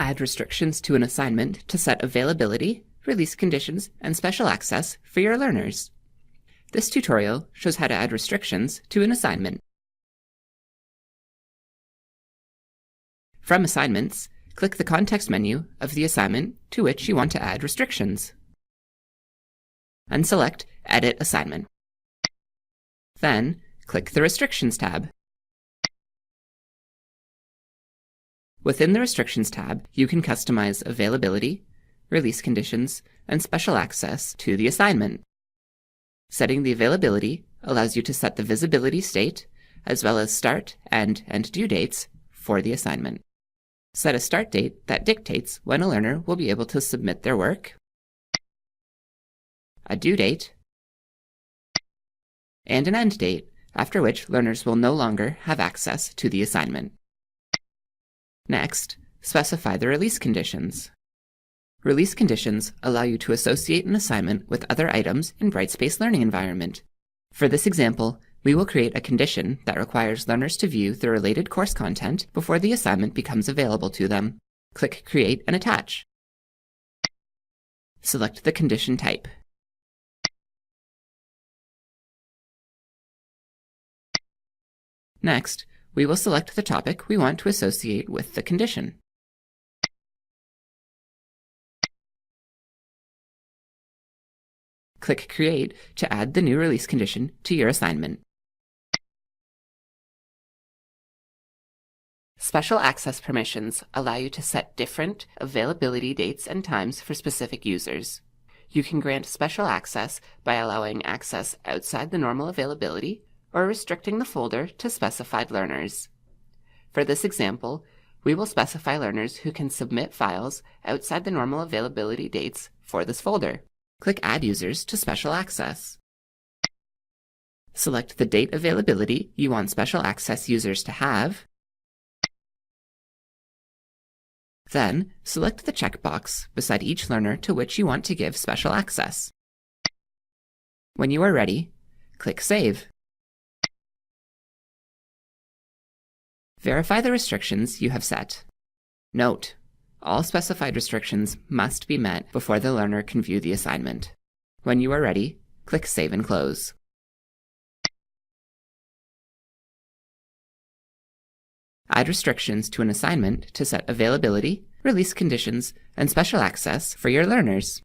Add restrictions to an assignment to set availability, release conditions, and special access for your learners. This tutorial shows how to add restrictions to an assignment. From Assignments, click the context menu of the assignment to which you want to add restrictions, and select Edit Assignment. Then, click the Restrictions tab. Within the Restrictions tab, you can customize availability, release conditions, and special access to the assignment. Setting the availability allows you to set the visibility state, as well as start, end, and due dates for the assignment. Set a start date that dictates when a learner will be able to submit their work, a due date, and an end date, after which learners will no longer have access to the assignment. Next, specify the release conditions. Release conditions allow you to associate an assignment with other items in Brightspace learning environment. For this example, we will create a condition that requires learners to view the related course content before the assignment becomes available to them. Click Create and Attach. Select the condition type. Next, we will select the topic we want to associate with the condition. Click Create to add the new release condition to your assignment. Special access permissions allow you to set different availability dates and times for specific users. You can grant special access by allowing access outside the normal availability or restricting the folder to specified learners. For this example, we will specify learners who can submit files outside the normal availability dates for this folder. Click Add Users to Special Access. Select the date availability you want special access users to have. Then, select the checkbox beside each learner to which you want to give special access. When you are ready, click Save. Verify the restrictions you have set. Note: all specified restrictions must be met before the learner can view the assignment. When you are ready, click Save and Close. Add restrictions to an assignment to set availability, release conditions, and special access for your learners.